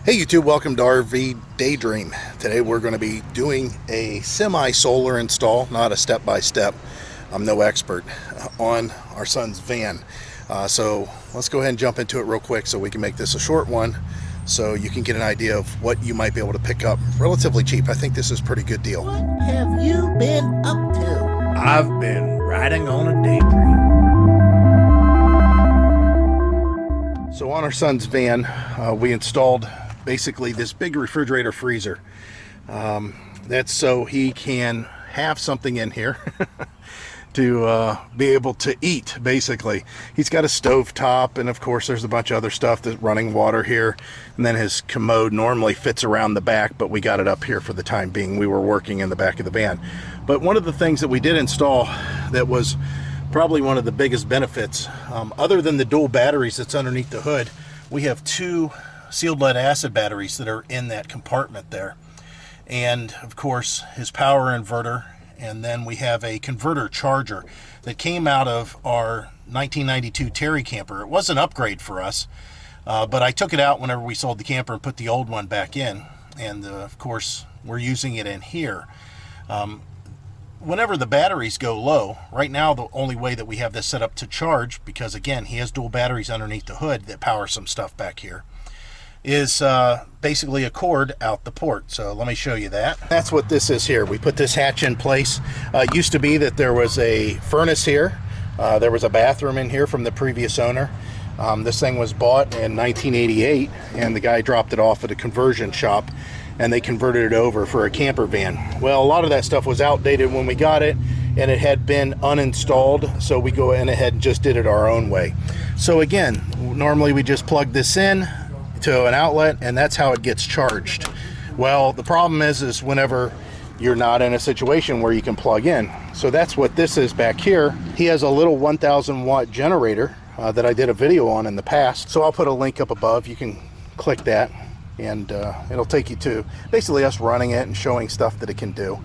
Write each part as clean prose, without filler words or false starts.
Hey YouTube, welcome to RV Daydream. Today we're going to be doing a semi-solar install, not a step-by-step. I'm no expert on our son's van. So let's go ahead and jump into it real quick so we can make this a short one so you can get an idea of what you might be able to pick up relatively cheap. I think this is a pretty good deal. What have you been up to? I've been riding on a daydream. So on our son's van, we installed basically this big refrigerator freezer. That's so he can have something in here to be able to eat. Basically, he's got a stove top, and of course there's a bunch of other stuff, that's running water here, and then his commode normally fits around the back, but we got it up here for the time being. We were working in the back of the van. But one of the things that we did install that was probably one of the biggest benefits, other than the dual batteries that's underneath the hood, we have two sealed lead acid batteries that are in that compartment there, and of course his power inverter, and then we have a converter charger that came out of our 1992 Terry camper. It was an upgrade for us, but I took it out whenever we sold the camper and put the old one back in, and of course we're using it in here. Whenever the batteries go low, right now the only way that we have this set up to charge, because again he has dual batteries underneath the hood that power some stuff back here, is basically a cord out the port. So let me show you that. That's what this is here. We put this hatch in place. It used to be that there was a furnace here. There was a bathroom in here from the previous owner. This thing was bought in 1988, and the guy dropped it off at a conversion shop, and they converted it over for a camper van. Well, a lot of that stuff was outdated when we got it, and it had been uninstalled, so we go in ahead and just did it our own way. So again, normally we just plug this in to an outlet, and that's how it gets charged. Well, the problem is whenever you're not in a situation where you can plug in. So that's what this is back here. He has a little 1,000 watt generator that I did a video on in the past. So I'll put a link up above. You can click that, and it'll take you to basically us running it and showing stuff that it can do.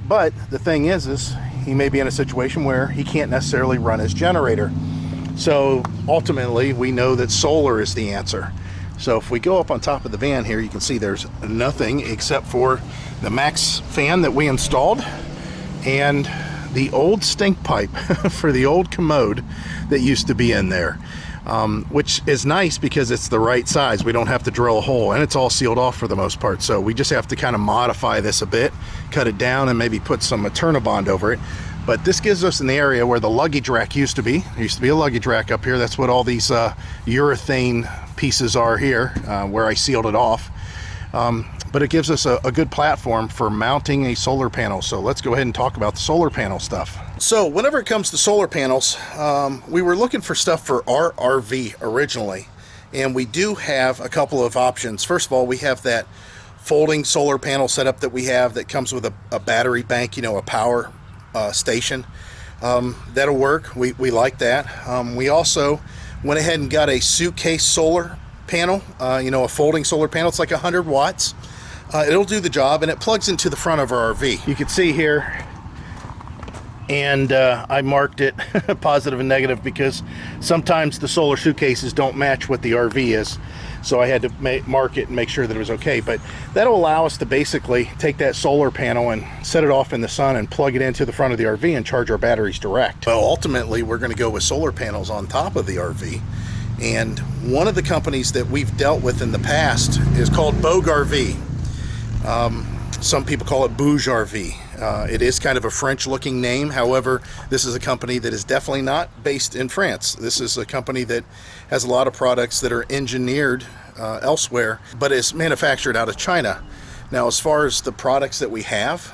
But the thing is he may be in a situation where he can't necessarily run his generator. So ultimately we know that solar is the answer. So if we go up on top of the van here, you can see there's nothing except for the Max fan that we installed and the old stink pipe for the old commode that used to be in there, which is nice because it's the right size. We don't have to drill a hole, and it's all sealed off for the most part. So we just have to kind of modify this a bit, cut it down, and maybe put some Eternabond over it. But this gives us an area where the luggage rack used to be. There used to be a luggage rack up here. That's what all these urethane pieces are here, where I sealed it off. But it gives us a good platform for mounting a solar panel. So let's go ahead and talk about the solar panel stuff. So whenever it comes to solar panels, we were looking for stuff for our RV originally. And we do have a couple of options. First of all, we have that folding solar panel setup that we have that comes with a battery bank, you know, a power station. That'll work. We like that. We also went ahead and got a suitcase solar panel, you know, a folding solar panel. It's like 100 watts. It'll do the job, and it plugs into the front of our RV. You can see here, and I marked it positive and negative because sometimes the solar suitcases don't match what the RV is. So I had to mark it and make sure that it was okay. But that'll allow us to basically take that solar panel and set it off in the sun and plug it into the front of the RV and charge our batteries direct. Well, ultimately, we're going to go with solar panels on top of the RV. And one of the companies that we've dealt with in the past is called Bouge RV. Some people call it Bouge RV. It is kind of a French-looking name. However, this is a company that is definitely not based in France. This is a company that has a lot of products that are engineered elsewhere, but is manufactured out of China. Now, as far as the products that we have,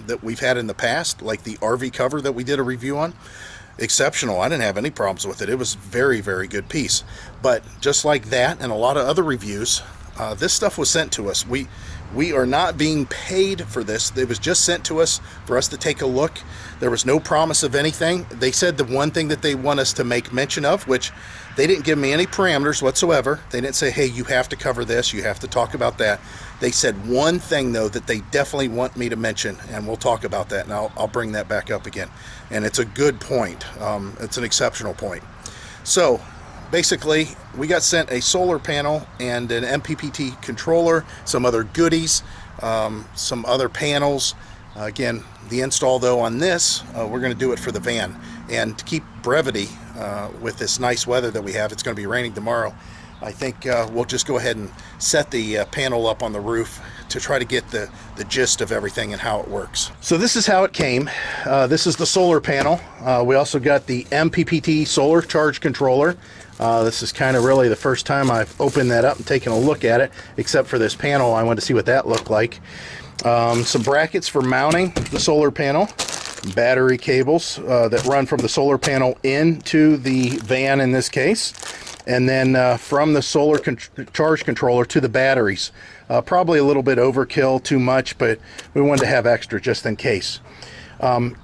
that we've had in the past, like the RV cover that we did a review on, exceptional. I didn't have any problems with it. It was very, very good piece. But just like that and a lot of other reviews, this stuff was sent to us. We are not being paid for this. It was just sent to us for us to take a look. There was no promise of anything. They said the one thing that they want us to make mention of, which they didn't give me any parameters whatsoever. They didn't say, hey, you have to cover this, you have to talk about that. They said one thing, though, that they definitely want me to mention, and we'll talk about that, and I'll bring that back up again. And it's a good point. It's an exceptional point. So basically, we got sent a solar panel and an MPPT controller, some other goodies, some other panels. Again, the install though on this, we're going to do it for the van. And to keep brevity with this nice weather that we have, it's going to be raining tomorrow. I think we'll just go ahead and set the panel up on the roof to try to get the gist of everything and how it works. So this is how it came. This is the solar panel. We also got the MPPT solar charge controller. This is kind of really the first time I've opened that up and taken a look at it, except for this panel. I wanted to see what that looked like. Some brackets for mounting the solar panel, battery cables that run from the solar panel into the van in this case, and then from the solar charge controller to the batteries. Probably a little bit overkill, too much, but we wanted to have extra just in case.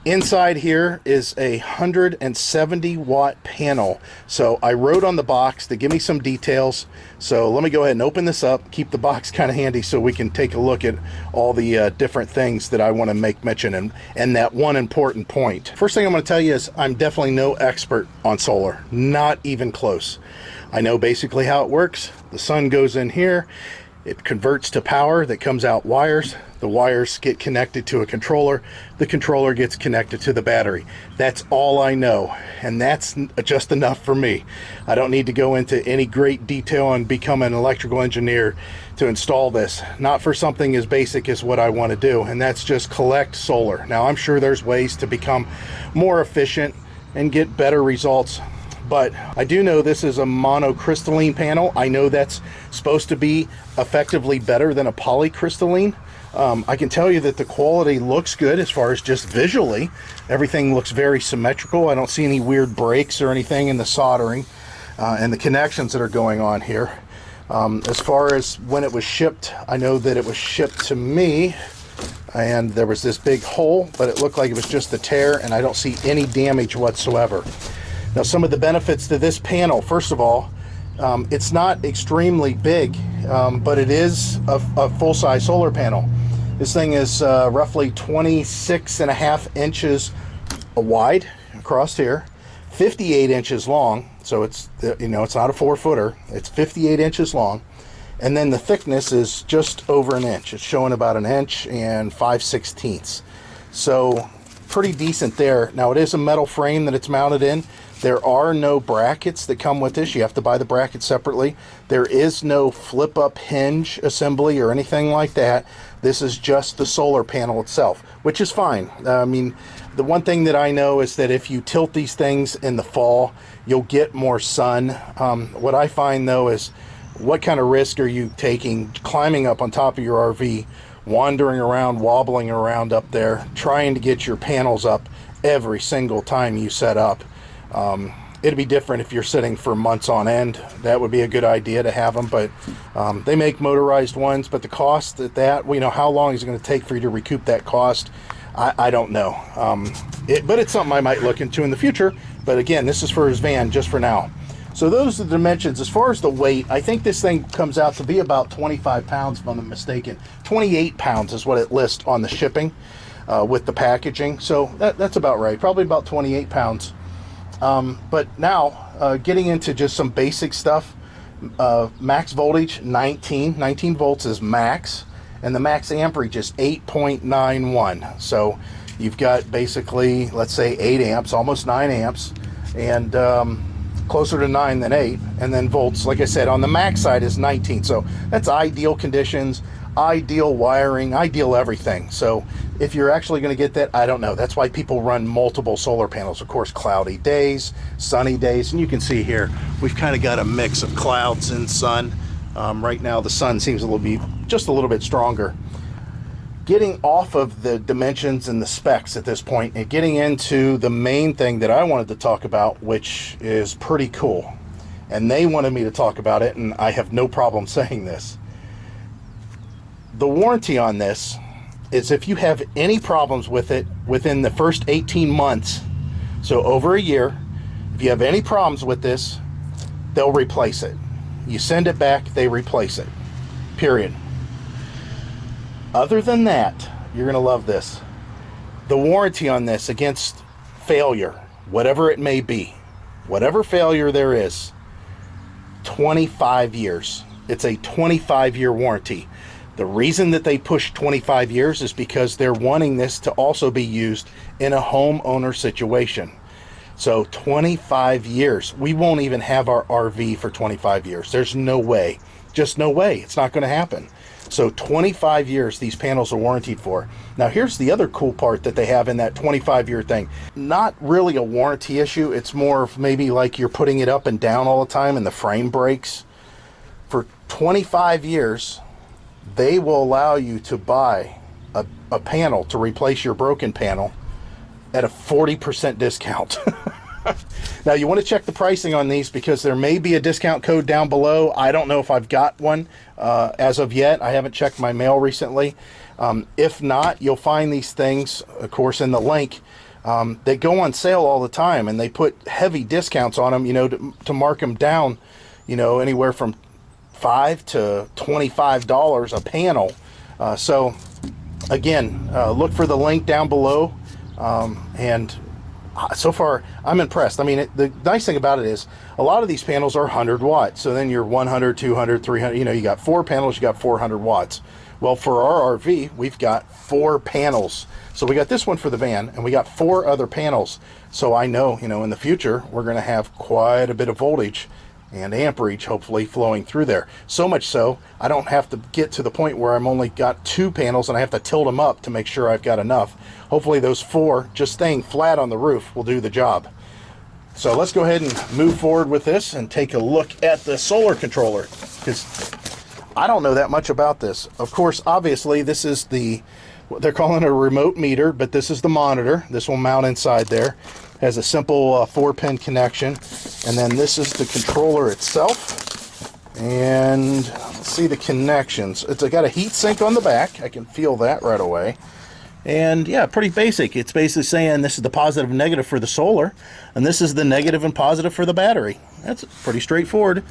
Inside here is a 170 watt panel. So I wrote on the box to give me some details. So let me go ahead and open this up, keep the box kind of handy so we can take a look at all the different things that I want to make mention and that one important point. First thing I'm going to tell you is I'm definitely no expert on solar, not even close. I know basically how it works. The sun goes in here. It converts to power that comes out wires. The wires get connected to a controller. The controller gets connected to the battery. That's all I know, and that's just enough for me. I don't need to go into any great detail and become an electrical engineer to install this. Not for something as basic as what I want to do, and that's just collect solar. Now, I'm sure there's ways to become more efficient and get better results, but I do know this is a monocrystalline panel. I know that's supposed to be effectively better than a polycrystalline. I can tell you that the quality looks good as far as just visually. Everything looks very symmetrical. I don't see any weird breaks or anything in the soldering and the connections that are going on here. As far as when it was shipped, I know that it was shipped to me and there was this big hole, but it looked like it was just a tear, and I don't see any damage whatsoever. Now, some of the benefits to this panel, first of all, it's not extremely big, but it is a full-size solar panel. This thing is roughly 26.5 inches wide across here, 58 inches long, so it's, you know, it's not a 4-footer, it's 58 inches long, and then the thickness is just over an inch. It's showing about an inch and 5/16. So pretty decent there. Now, it is a metal frame that it's mounted in. There are no brackets that come with this. You have to buy the brackets separately. There is no flip-up hinge assembly or anything like that. This is just the solar panel itself, which is fine. I mean, the one thing that I know is that if you tilt these things in the fall, you'll get more sun. What I find, though, is what kind of risk are you taking climbing up on top of your RV, wandering around, wobbling around up there, trying to get your panels up every single time you set up? It'd be different if you're sitting for months on end. That would be a good idea to have them, but they make motorized ones, but the cost at that, you know, how long is it going to take for you to recoup that cost? I don't know. But it's something I might look into in the future. But again, this is for his van just for now. So those are the dimensions. As far as the weight, I think this thing comes out to be about 25 pounds, if I'm not mistaken. 28 pounds is what it lists on the shipping with the packaging. So that's about right, probably about 28 pounds. But now, getting into just some basic stuff, max voltage, 19 volts is max, and the max amperage is 8.91. So you've got basically, let's say 8 amps, almost 9 amps, and closer to 9 than 8, and then volts, like I said, on the max side is 19. So that's ideal conditions, ideal wiring, ideal everything. So if you're actually going to get that, I don't know. That's why people run multiple solar panels. Of course, cloudy days, sunny days, and you can see here we've kind of got a mix of clouds and sun. Right now the sun seems just a little bit stronger. Getting off of the dimensions and the specs at this point and getting into the main thing that I wanted to talk about, which is pretty cool, and they wanted me to talk about it, and I have no problem saying this. The warranty on this is if you have any problems with it within the first 18 months, so over a year, if you have any problems with this, they'll replace it. You send it back, they replace it, period. Other than that, you're going to love this. The warranty on this against failure, whatever it may be, whatever failure there is, 25 years. It's a 25-year warranty. The reason that they push 25 years is because they're wanting this to also be used in a homeowner situation. So 25 years. We won't even have our RV for 25 years. There's no way. Just no way. It's not going to happen. So 25 years these panels are warranted for. Now here's the other cool part that they have in that 25-year thing. Not really a warranty issue. It's more of maybe like you're putting it up and down all the time and the frame breaks. For 25 years, they will allow you to buy a panel to replace your broken panel at a 40% discount. Now you want to check the pricing on these because there may be a discount code down below. I don't know if I've got one as of yet. I haven't checked my mail recently. If not, you'll find these things, of course, in the link. They go on sale all the time, and they put heavy discounts on them, you know, to mark them down, you know, anywhere from $5 to $25 a panel. So again, look for the link down below. And so far I'm impressed. I mean, the nice thing about it is a lot of these panels are 100 watts. So then you're 100, 200, 300, you know, you got 4 panels, you got 400 watts. Well, for our RV, we've got 4 panels. So we got this one for the van, and we got 4 other panels. So I know, you know, in the future, we're going to have quite a bit of voltage and amperage hopefully flowing through there. So much so, I don't have to get to the point where I'm only got 2 panels and I have to tilt them up to make sure I've got enough. Hopefully those 4 just staying flat on the roof will do the job. So let's go ahead and move forward with this and take a look at the solar controller, because I don't know that much about this. Of course, obviously this is what they're calling a remote meter, but this is the monitor. This will mount inside there. Has a simple 4-pin connection, and then this is the controller itself. And let's see the connections. It's got a heat sink on the back. I can feel that right away. And yeah, pretty basic. It's basically saying this is the positive and negative for the solar, and this is the negative and positive for the battery. That's pretty straightforward.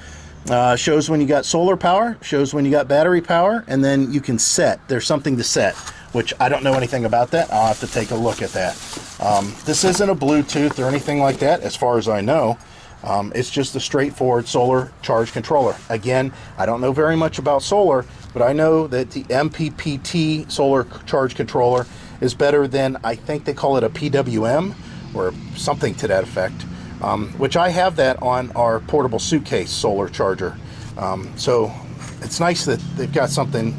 Shows when you got solar power, shows when you got battery power, and then you can set. There's something to set, which I don't know anything about that. I'll have to take a look at that. This isn't a Bluetooth or anything like that, as far as I know. It's just a straightforward solar charge controller. Again, I don't know very much about solar, but I know that the MPPT solar charge controller is better than, I think they call it a PWM or something to that effect, which I have that on our portable suitcase solar charger. So it's nice that they've got something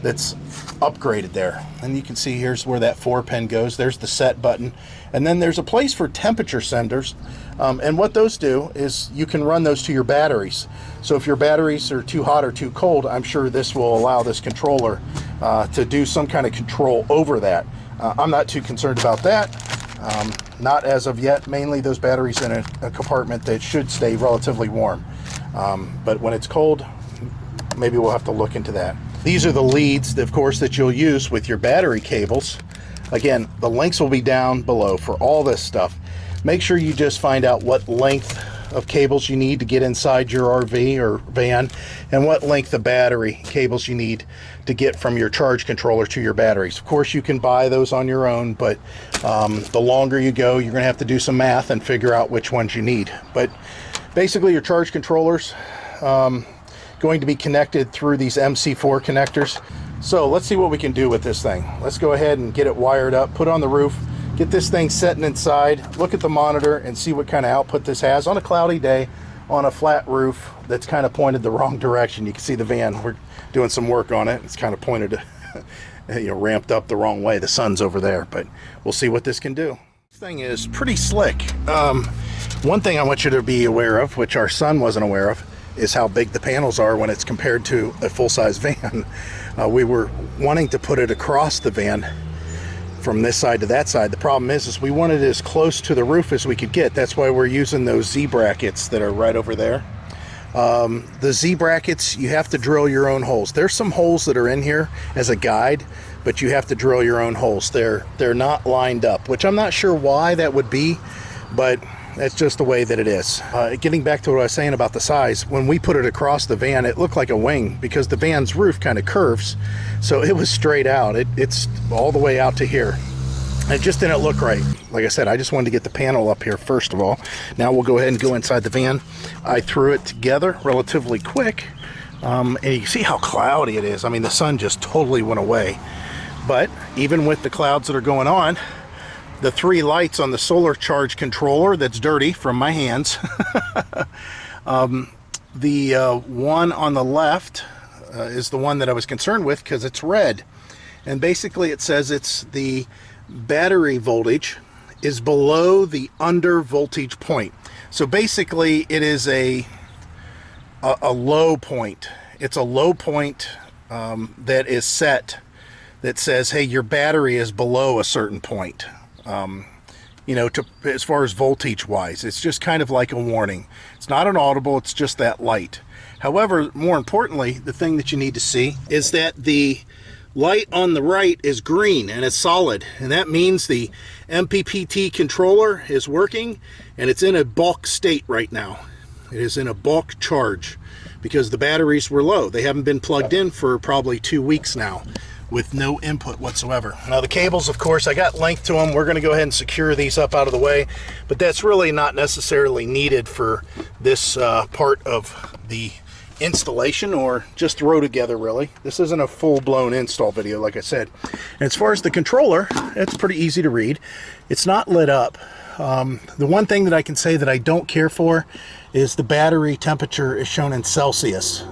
that's upgraded there. And you can see here's where that 4-pin goes. There's the set button, and then there's a place for temperature senders, and what those do is you can run those to your batteries. So if your batteries are too hot or too cold, I'm sure this will allow this controller to do some kind of control over that. I'm not too concerned about that, not as of yet. Mainly those batteries in a compartment that should stay relatively warm, but when it's cold, maybe we'll have to look into that. These are the leads, of course, that you'll use with your battery cables. Again, the links will be down below for all this stuff. Make sure you just find out what length of cables you need to get inside your RV or van, and what length of battery cables you need to get from your charge controller to your batteries. Of course, you can buy those on your own, but the longer you go, you're going to have to do some math and figure out which ones you need. But basically, your charge controllers going to be connected through these MC4 connectors. So let's see what we can do with this thing. Let's go ahead and get it wired up, put on the roof, get this thing setting inside, look at the monitor and see what kind of output this has on a cloudy day on a flat roof that's kind of pointed the wrong direction. You can see the van, we're doing some work on it. It's kind of pointed you know, ramped up the wrong way. The sun's over there, but we'll see what this can do. This thing is pretty slick. One thing I want you to be aware of, which our son wasn't aware of, is how big the panels are when it's compared to a full-size van. We were wanting to put it across the van from this side to that side. The problem is we wanted it as close to the roof as we could get. That's why we're using those Z brackets that are right over there. The Z brackets, you have to drill your own holes. There's some holes that are in here as a guide, but you have to drill your own holes. They're not lined up, which I'm not sure why that would be, but that's just the way that it is. Getting back to what I was saying about the size, when we put it across the van, it looked like a wing because the van's roof kind of curves. So it was straight out. It's all the way out to here. It just didn't look right. Like I said, I just wanted to get the panel up here first of all. Now we'll go ahead and go inside the van. I threw it together relatively quick, and you can see how cloudy it is. I mean, the sun just totally went away. But even with the clouds that are going on, the 3 lights on the solar charge controller that's dirty from my hands, the one on the left is the one that I was concerned with because it's red. And basically it says it's the battery voltage is below the under voltage point. So basically it is a low point. It's a low point that is set that says, hey, your battery is below a certain point. You know, as far as voltage wise, it's just kind of like a warning. It's not an audible, it's just that light. However, more importantly, the thing that you need to see is that the light on the right is green and it's solid, and that means the MPPT controller is working and it's in a bulk state right now. It is in a bulk charge because the batteries were low. They haven't been plugged in for probably 2 weeks now with no input whatsoever. Now the cables, of course, I got length to them. We're going to go ahead and secure these up out of the way, but that's really not necessarily needed for this part of the installation, or just throw together really. This isn't a full-blown install video, like I said. And as far as the controller, it's pretty easy to read. It's not lit up. The one thing that I can say that I don't care for is the battery temperature is shown in Celsius.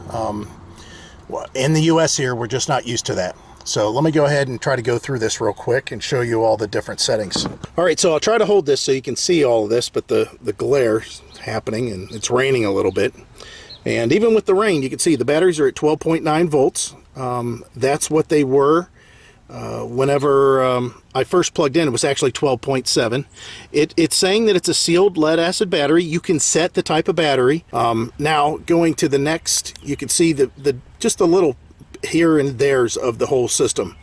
In the US here, we're just not used to that. So let me go ahead and try to go through this real quick and show you all the different settings. All right, so I'll try to hold this so you can see all of this, but the glare is happening and it's raining a little bit. And even with the rain, you can see the batteries are at 12.9 volts. That's what they were whenever I first plugged in. It was actually 12.7. It's saying that it's a sealed lead acid battery. You can set the type of battery. Now going to the next, you can see just a little here and there's of the whole system.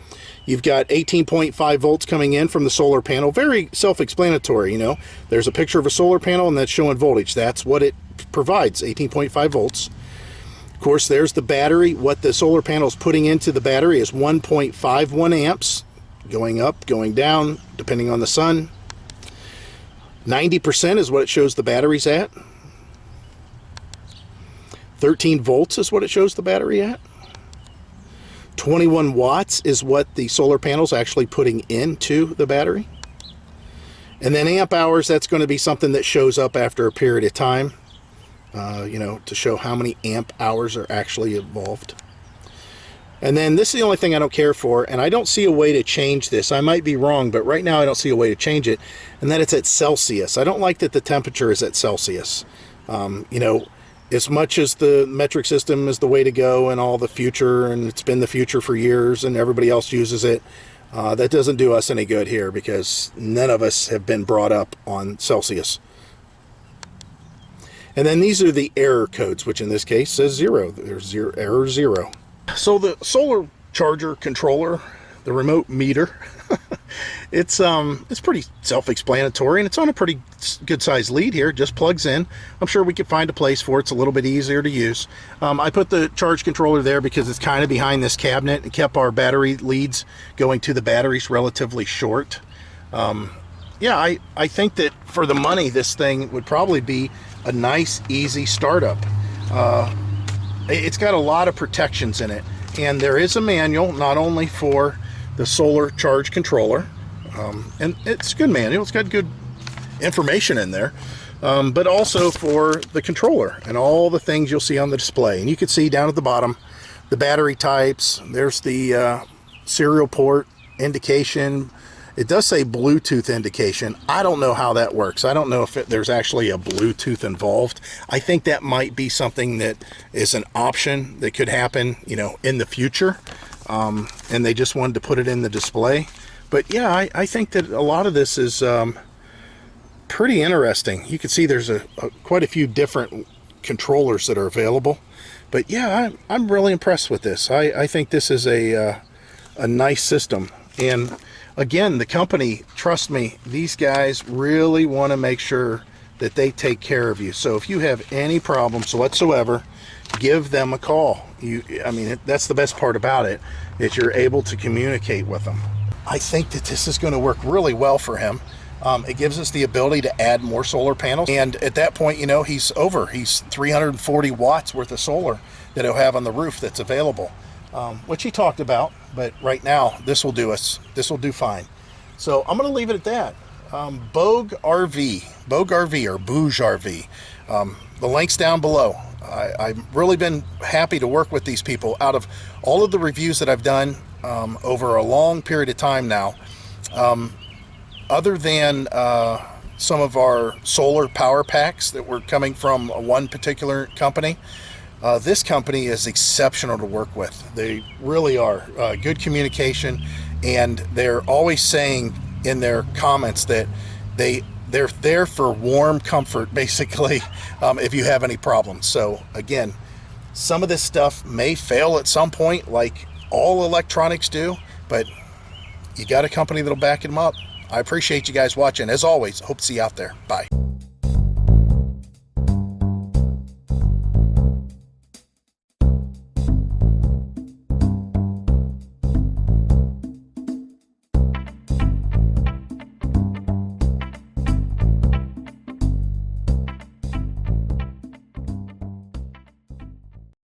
You've got 18.5 volts coming in from the solar panel. Very self-explanatory, you know. There's a picture of a solar panel and that's showing voltage. That's what it provides, 18.5 volts. Of course, there's the battery. What the solar panel is putting into the battery is 1.51 amps, going up, going down, depending on the sun. 90% is what it shows the battery's at. 13 volts is what it shows the battery at. 21 watts is what the solar panel's actually putting into the battery. And then amp hours, that's going to be something that shows up after a period of time, you know, to show how many amp hours are actually involved. And then this is the only thing I don't care for, and I don't see a way to change this. I might be wrong, but right now I don't see a way to change it, and that it's at Celsius. I don't like that the temperature is at Celsius. You know, as much as the metric system is the way to go and all the future, and it's been the future for years and everybody else uses it, that doesn't do us any good here because none of us have been brought up on Celsius. And then these are the error codes, which in this case says 0. There's error 0. So the solar charger controller, the remote meter, it's pretty self-explanatory, and it's on a pretty good sized lead here. Just plugs in. I'm sure we could find a place for it. It's a little bit easier to use. I put the charge controller there because it's kind of behind this cabinet and kept our battery leads going to the batteries relatively short. Yeah, I think that for the money, this thing would probably be a nice, easy startup. It's got a lot of protections in it, and there is a manual not only for the solar charge controller, and it's a good manual, it's got good information in there, but also for the controller and all the things you'll see on the display. And you can see down at the bottom the battery types. There's the serial port indication. It does say Bluetooth indication. I don't know how that works. I don't know if there's actually a Bluetooth involved. I think that might be something that is an option that could happen, you know, in the future. And they just wanted to put it in the display. But yeah, I think that a lot of this is pretty interesting. You can see there's quite a few different controllers that are available. But yeah, I'm really impressed with this. I think this is a nice system. And again, the company, trust me, these guys really want to make sure that they take care of you. So if you have any problems whatsoever, give them a call. I mean, that's the best part about it, is you're able to communicate with them. I think that this is going to work really well for him. It gives us the ability to add more solar panels, and at that point, you know, he's 340 watts worth of solar that he'll have on the roof that's available, which he talked about. But right now, this will do fine. So I'm going to leave it at that. Bouge RV or Bouge RV. The link's down below. I've really been happy to work with these people. Out of all of the reviews that I've done over a long period of time now, other than some of our solar power packs that were coming from one particular company, this company is exceptional to work with. They really are. Good communication, and they're always saying in their comments that they're there for warm comfort, basically, if you have any problems. So again, some of this stuff may fail at some point, like all electronics do, but you got a company that'll back them up. I appreciate you guys watching. As always, hope to see you out there. Bye.